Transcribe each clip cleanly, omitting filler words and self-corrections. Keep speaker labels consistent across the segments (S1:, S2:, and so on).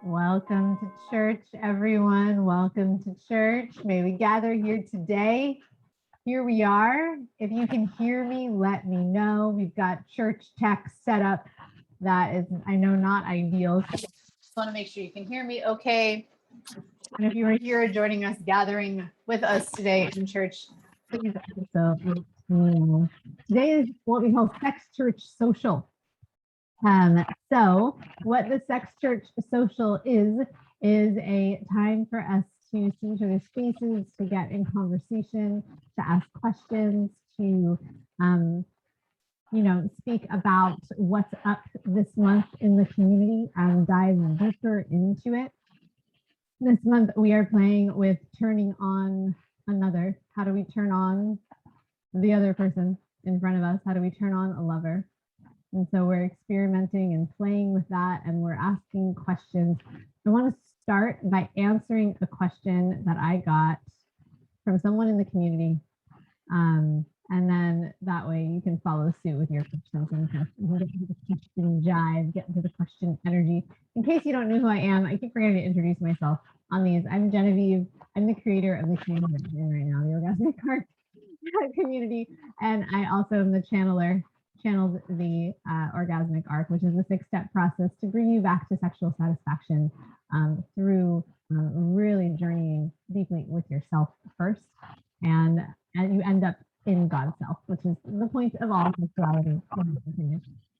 S1: Welcome to church, everyone. Welcome to church. May we gather here today. Here we are. If you can hear me, let me know. We've got church tech set up. That is, I know, not ideal. So just want to make sure you can hear me okay. And if you are here joining us, gathering with us today in church, please also, today is what we call Sex Church Social. So what the Sex Church Social is a time for us to see each other's faces, to get in conversation, to ask questions, to speak about what's up this month in the community and dive deeper into it. This month we are playing with turning on another. How do we turn on the other person in front of us? How do we turn on a lover? And so we're experimenting and playing with that, and we're asking questions. I want to start by answering a question that I got from someone in the community. And then that way you can follow suit with your questions and get into the question jive, get into the question energy. In case you don't know who I am, I keep forgetting to introduce myself on these. I'm Genevieve. I'm the creator of the community right now, the Orgasmic Arc community. And I also am the channeled the Orgasmic Arc, which is a 6-step process to bring you back to sexual satisfaction through really journeying deeply with yourself first. And you end up in God's self, which is the point of all sexuality.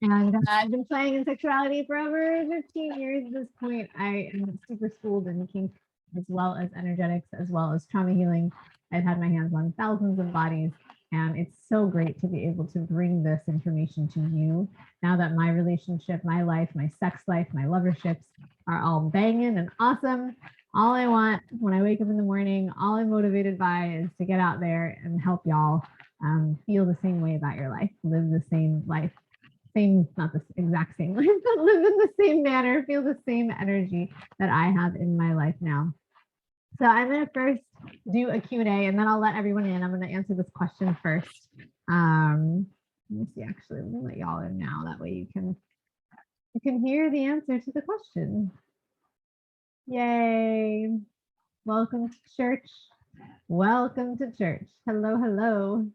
S1: And I've been playing in sexuality for over 15 years at this point. I am super schooled in kink, as well as energetics, as well as trauma healing. I've had my hands on thousands of bodies, and it's so great to be able to bring this information to you now that my relationship, my life, my sex life, my loverships are all banging and awesome. All I want when I wake up in the morning, all I'm motivated by is to get out there and help y'all feel the same way about your life, live the same life, not the exact same life, but live in the same manner, feel the same energy that I have in my life now. So I'm going to first do a Q&A, and then I'll let everyone in. I'm going to answer this question first. Let me see, actually, let me let y'all in now. That way you can hear the answer to the question. Yay. Welcome to church. Welcome to church. Hello, hello.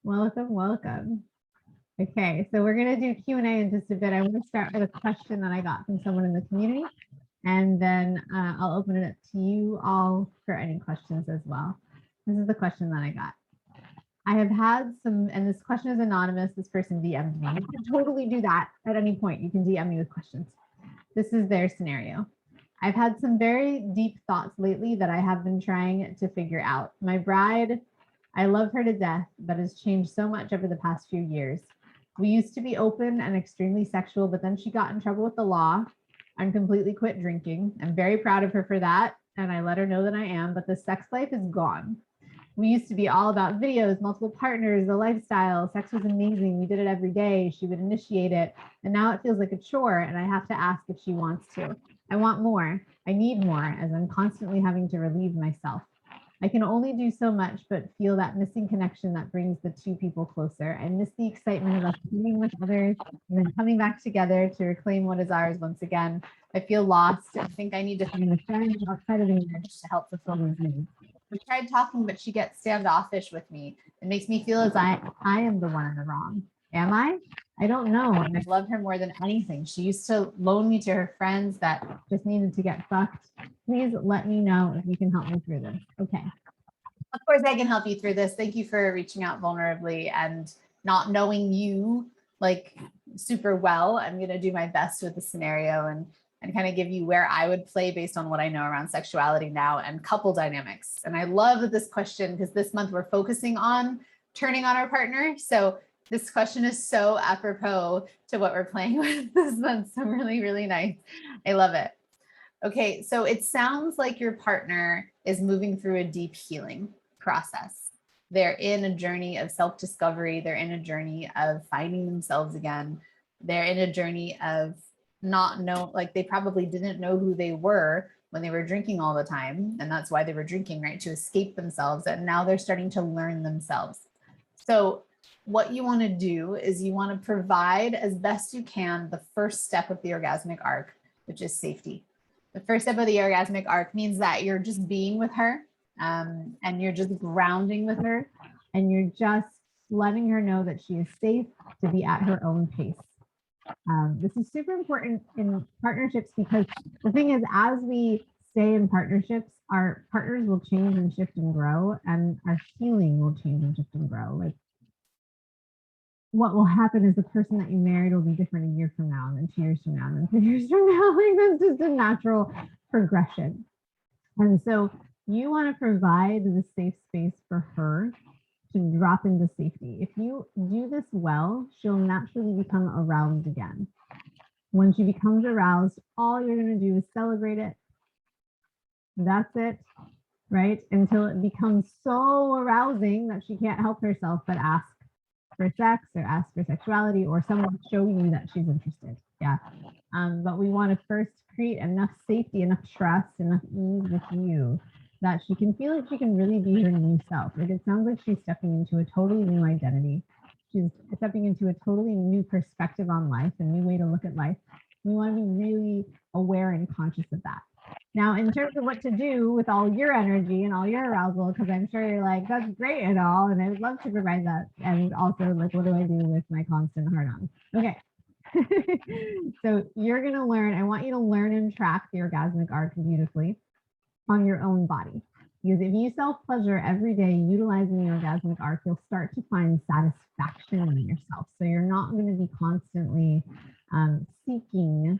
S1: Welcome. Okay, so we're going to do Q&A in just a bit. I want to start with a question that I got from someone in the community, and then I'll open it up to you all for any questions as well. This is the question that I got. I have had some, and this question is anonymous. This person DM'd me. You can totally do that at any point. You can DM me with questions. This is their scenario. I've had some very deep thoughts lately that I have been trying to figure out. My bride, I love her to death, but has changed so much over the past few years. We used to be open and extremely sexual, but then she got in trouble with the law and completely quit drinking. I'm very proud of her for that, and I let her know that I am, but the sex life is gone. We used to be all about videos, multiple partners, the lifestyle. Sex was amazing. We did it every day. She would initiate it, and now it feels like a chore, and I have to ask if she wants to. I want more. I need more, as I'm constantly having to relieve myself. I can only do so much, but feel that missing connection that brings the two people closer. I miss the excitement of us meeting with others and then coming back together to reclaim what is ours once again. I feel lost and think I need to find a friend outside of the marriage to help fulfill those needs. We tried talking, but she gets standoffish with me. It makes me feel as I am the one in the wrong. Am I? I don't know. And I love her more than anything. She used to loan me to her friends that just needed to get fucked. Please let me know if you can help me through this. Okay. Of course, I can help you through this. Thank you for reaching out vulnerably and not knowing you like super well. I'm going to do my best with the scenario and kind of give you where I would play based on what I know around sexuality now and couple dynamics. And I love this question because this month we're focusing on turning on our partner. So this question is so apropos to what we're playing with this month. So really, really nice. I love it. Okay, so it sounds like your partner is moving through a deep healing process. They're in a journey of self-discovery. They're in a journey of finding themselves again. They're in a journey of like they probably didn't know who they were when they were drinking all the time. And that's why they were drinking, right? To escape themselves. And now they're starting to learn themselves. So what you want to do is you want to provide as best you can the first step of the orgasmic arc, which is safety.
S2: The first step of the orgasmic arc means that you're just being with her, and you're just grounding with her,
S1: and you're just letting her know that she is safe to be at her own pace. This is super important in partnerships because the thing is, as we stay in partnerships, our partners will change and shift and grow, and our healing will change and shift and grow. Like, what will happen is the person that you married will be different a year from now, and then 2 years from now, and then 3 years from now. Like, that's just a natural progression. And so you want to provide the safe space for her to drop into safety. If you do this well, she'll naturally become aroused again. When she becomes aroused, all you're going to do is celebrate it. That's it, right? Until it becomes so arousing that she can't help herself but ask for sex or ask for sexuality or someone show you that she's interested. Yeah. But we want to first create enough safety, enough trust, enough ease with you that she can feel like she can really be her new self. Like, it sounds like she's stepping into a totally new identity. She's stepping into a totally new perspective on life, a new way to look at life. We want to be really aware and conscious of that. Now, in terms of what to do with all your energy and all your arousal, because I'm sure you're like, that's great and all, and I would love to provide that. And also, like, what do I do with my constant hard on? Okay. So you're going to learn, I want you to learn and track the orgasmic arc beautifully on your own body. Because if you self-pleasure every day utilizing the orgasmic arc, you'll start to find satisfaction in yourself. So you're not going to be constantly seeking.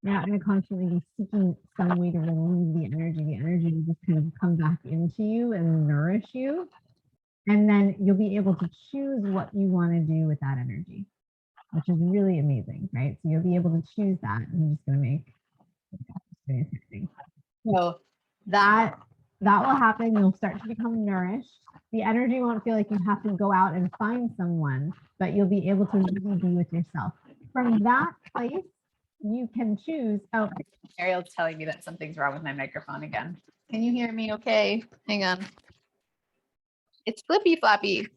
S1: You're not going to constantly be seeking some way to relieve the energy. The energy will just kind of come back into you and nourish you. And then you'll be able to choose what you want to do with that energy, which is really amazing, right? So you'll be able to choose that. I'm just going to make. So that will happen. You'll start to become nourished. The energy won't feel like you have to go out and find someone, but you'll be able to really be with yourself. From that place, you can choose. Oh,
S2: Ariel's telling me that something's wrong with my microphone again. Can you hear me okay? Hang on. It's flippy floppy.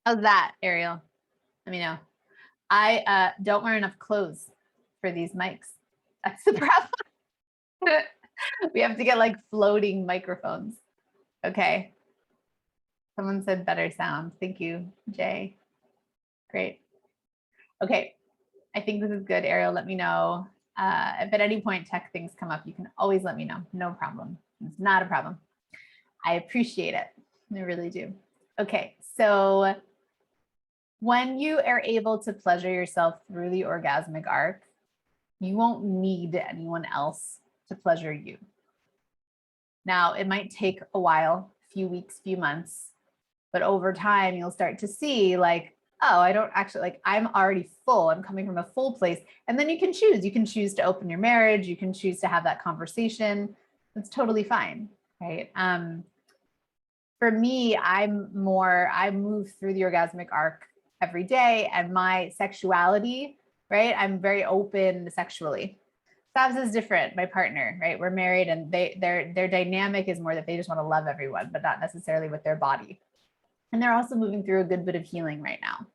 S2: How's that, Ariel? Let me know. I don't wear enough clothes for these mics. That's the problem. We have to get like floating microphones. Okay. Someone said better sound. Thank you, Jay. Great. Okay. I think this is good, Ariel. Let me know. If at any point tech things come up, you can always let me know. No problem. It's not a problem. I appreciate it. I really do. Okay. So when you are able to pleasure yourself through the orgasmic arc, you won't need anyone else to pleasure you. Now, it might take a while, few weeks, few months, but over time, you'll start to see like, oh, I don't actually, like, I'm already full. I'm coming from a full place. And then you can choose. You can choose to open your marriage. You can choose to have that conversation. That's totally fine, right? For me, I move through the orgasmic arc every day, and my sexuality, right? I'm very open sexually. Savs is different, my partner, right? We're married, and their dynamic is more that they just want to love everyone, but not necessarily with their body. And they're also moving through a good bit of healing right now.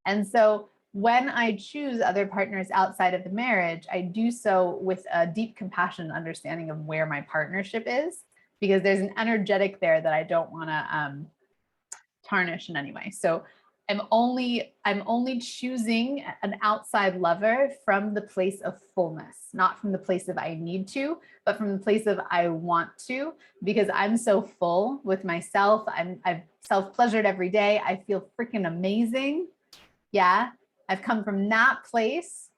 S2: And so when I choose other partners outside of the marriage, I do so with a deep compassion and understanding of where my partnership is, because there's an energetic there that I don't want to tarnish in any way. So I'm only choosing an outside lover from the place of fullness, not from the place of I need to, but from the place of I want to, because I'm so full with myself. I've self-pleasured every day. I feel freaking amazing. Yeah, I've come from that place,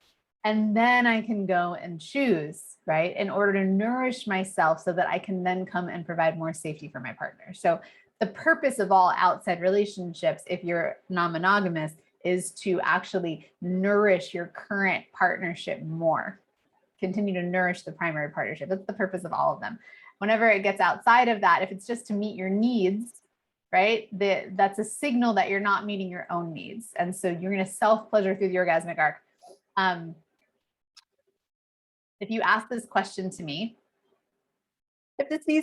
S2: and then I can go and choose, right? In order to nourish myself so that I can then come and provide more safety for my partner. So the purpose of all outside relationships, if you're non-monogamous, is to actually nourish your current partnership more. Continue to nourish the primary partnership. That's the purpose of all of them. Whenever it gets outside of that, if it's just to meet your needs, right, that's a signal that you're not meeting your own needs. And so you're going to self-pleasure through the orgasmic arc. If you ask this question to me, if you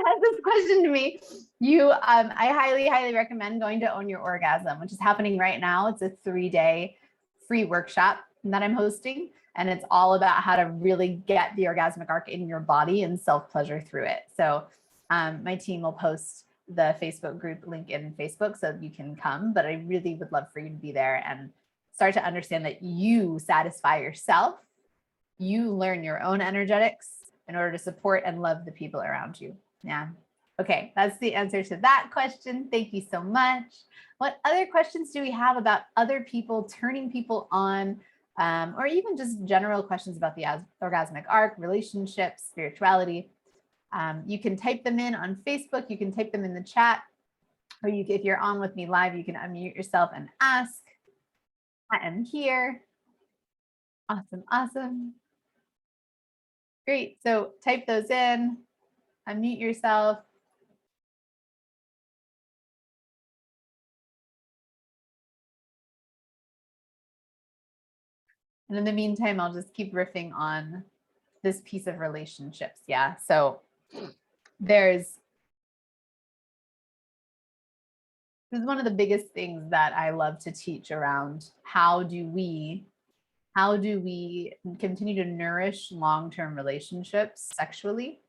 S2: ask this question to me, I highly, highly recommend going to Own Your Orgasm, which is happening right now. It's a 3-day free workshop. that I'm hosting. And it's all about how to really get the orgasmic arc in your body and self-pleasure through it. So my team will post the Facebook group link in Facebook so you can come, but I really would love for you to be there and start to understand that you satisfy yourself. You learn your own energetics in order to support and love the people around you. Yeah. Okay, that's the answer to that question. Thank you so much. What other questions do we have about other people, turning people on, or even just general questions about the orgasmic arc, relationships, spirituality? You can type them in on Facebook. You can type them in the chat, or if you're on with me live, you can unmute yourself and ask. I am here. Awesome, awesome. Great. So type those in, unmute yourself. And in the meantime, I'll just keep riffing on this piece of relationships. Yeah. So this is one of the biggest things that I love to teach around how do we continue to nourish long-term relationships sexually,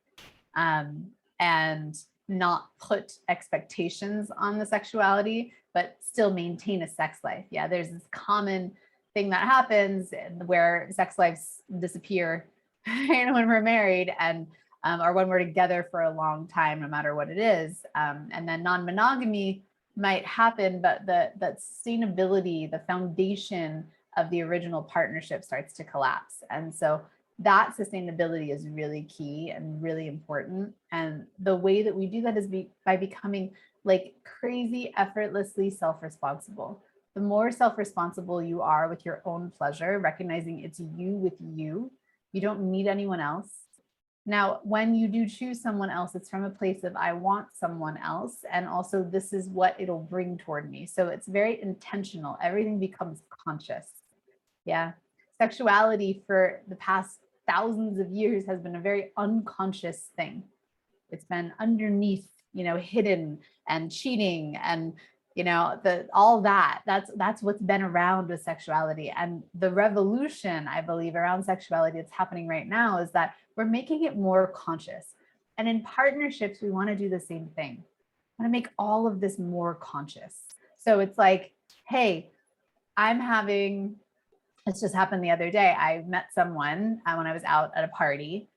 S2: and not put expectations on the sexuality, but still maintain a sex life. Yeah, there's this common thing that happens where sex lives disappear when we're married, and or when we're together for a long time, no matter what it is. And then non-monogamy might happen, but that sustainability, the foundation of the original partnership starts to collapse. And so that sustainability is really key and really important. And the way that we do that is by becoming like crazy, effortlessly self-responsible. The more self-responsible you are with your own pleasure, recognizing it's you with you, you don't need anyone else. Now, when you do choose someone else, it's from a place of I want someone else, and also this is what it'll bring toward me. So it's very intentional. Everything becomes conscious. Yeah. Sexuality for the past thousands of years has been a very unconscious thing. It's been underneath, hidden and cheating and, all that's what's been around with sexuality. And the revolution, I believe, around sexuality that's happening right now is that we're making it more conscious. And in partnerships, we want to do the same thing. I want to make all of this more conscious. So it's like, hey, this just happened the other day. I met someone when I was out at a party,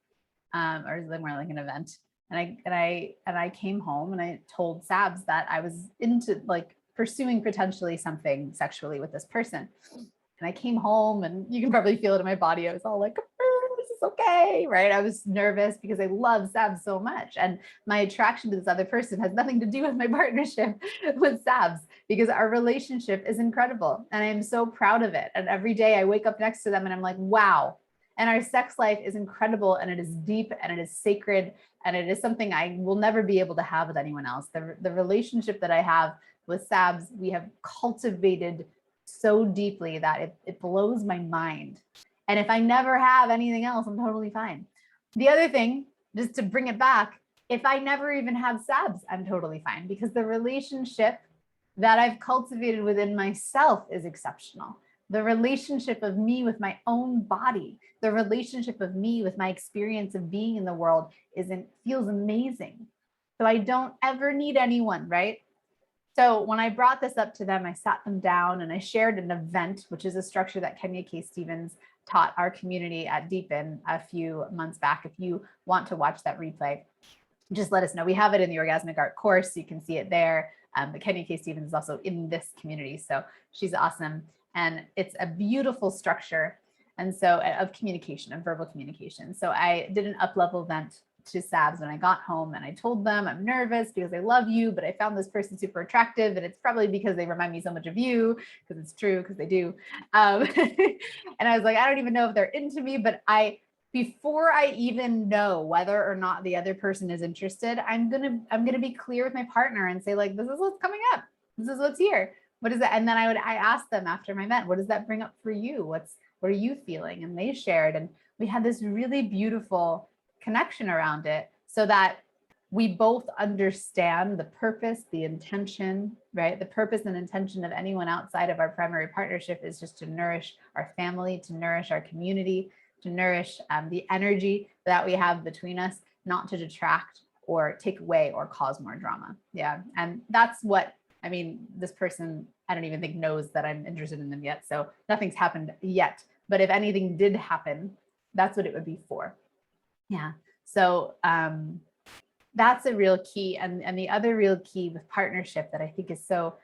S2: or more like an event. And I came home and I told Sabs that I was into like pursuing potentially something sexually with this person. And I came home, and you can probably feel it in my body. I was all like, this is okay, right? I was nervous because I love Sabs so much. And my attraction to this other person has nothing to do with my partnership with Sabs, because our relationship is incredible. And I am so proud of it. And every day I wake up next to them and I'm like, wow. And our sex life is incredible, and it is deep, and it is sacred, and it is something I will never be able to have with anyone else. The relationship that I have with Sabs, we have cultivated so deeply that it blows my mind. And if I never have anything else, I'm totally fine. The other thing, just to bring it back, if I never even have Sabs, I'm totally fine, because the relationship that I've cultivated within myself is exceptional. The relationship of me with my own body, the relationship of me with my experience of being in the world feels amazing. So I don't ever need anyone, right? So when I brought this up to them, I sat them down and I shared an event, which is a structure that Kenya K. Stevens taught our community at Deepen a few months back. If you want to watch that replay, just let us know. We have it in the Orgasmic Art course, so you can see it there. But Kenya K. Stevens is also in this community, so she's awesome. And it's a beautiful structure, and so of communication, of verbal communication. So I did an up-level event to Sabs when I got home, and I told them I'm nervous because I love you, but I found this person super attractive, and it's probably because they remind me so much of you, because it's true, because they do. And I was like, I don't even know if they're into me, but before I even know whether or not the other person is interested, I'm gonna be clear with my partner and say, like, this is what's coming up. This is what's here. What is it? And then I asked them after my event, what does that bring up for you? What are you feeling? And they shared, and we had this really beautiful connection around it, so that we both understand the purpose, the intention, right? The purpose and intention of anyone outside of our primary partnership is just to nourish our family, to nourish our community, to nourish the energy that we have between us, not to detract or take away or cause more drama. Yeah. And that's what, I mean, this person, I don't even think knows that I'm interested in them yet. So nothing's happened yet. But if anything did happen, that's what it would be for. Yeah. So that's a real key. And the other real key with partnership that I think is so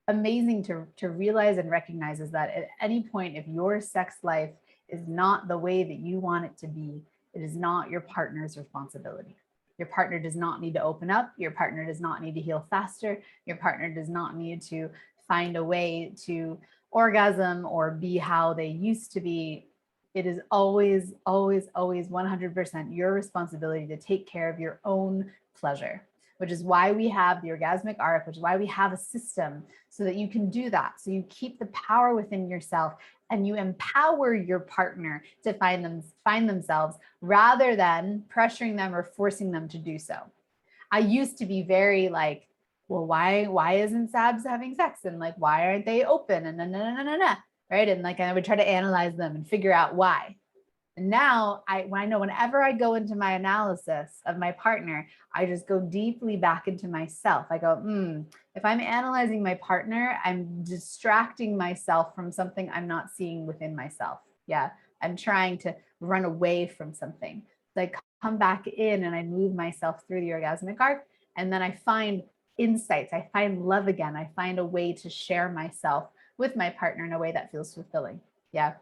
S2: amazing to realize and recognize is that at any point, if your sex life is not the way that you want it to be, it is not your partner's responsibility. Your partner does not need to open up. Your partner does not need to heal faster. Your partner does not need to find a way to orgasm or be how they used to be. It is always, always, always 100% your responsibility to take care of your own pleasure, which is why we have the orgasmic arc, which is why we have a system so that you can do that. So you keep the power within yourself and you empower your partner to find themselves rather than pressuring them or forcing them to do so. I used to be very like, well, why isn't Sabs having sex? And like, why aren't they open? And no, right? And like, I would try to analyze them and figure out why. And now I know whenever I go into my analysis of my partner, I just go deeply back into myself. I go, if I'm analyzing my partner, I'm distracting myself from something I'm not seeing within myself. Yeah. I'm trying to run away from something. So I come back in and I move myself through the orgasmic arc. And then I find insights. I find love again. I find a way to share myself with my partner in a way that feels fulfilling. Yeah.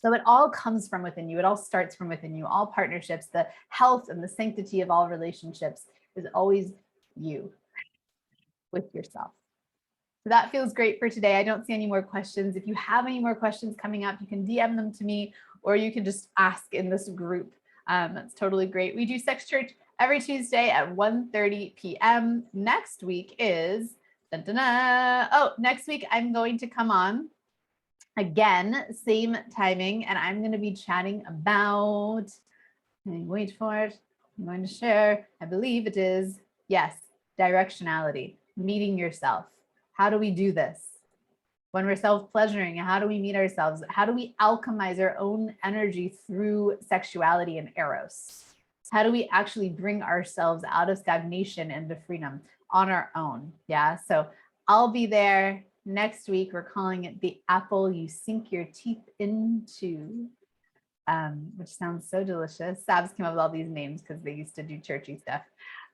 S2: So it all comes from within you. It all starts from within you. All partnerships, the health and the sanctity of all relationships is always you with yourself. So that feels great for today. I don't see any more questions. If you have any more questions coming up, you can DM them to me or you can just ask in this group. That's totally great. We do Sex Church every Tuesday at 1:30 p.m. Next week is, next week I'm going to come on again, same timing, and I'm going to be chatting about, wait for it, I'm going to share, I believe it is, yes, directionality, meeting yourself. How do we do this? When we're self-pleasuring, how do we meet ourselves? How do we alchemize our own energy through sexuality and eros? How do we actually bring ourselves out of stagnation into freedom on our own? Yeah, so I'll be there. Next week, we're calling it the apple you sink your teeth into, which sounds so delicious. Sabs came up with all these names because they used to do churchy stuff.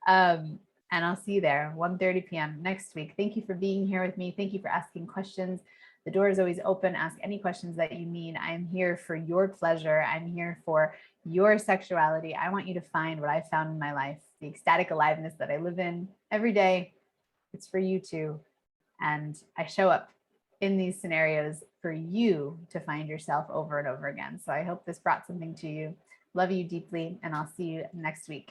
S2: And I'll see you there, 1:30 p.m. next week. Thank you for being here with me. Thank you for asking questions. The door is always open. Ask any questions that you need. I'm here for your pleasure. I'm here for your sexuality. I want you to find what I found in my life, the ecstatic aliveness that I live in every day. It's for you too. And I show up in these scenarios for you to find yourself over and over again. So I hope this brought something to you. Love you deeply, and I'll see you next week.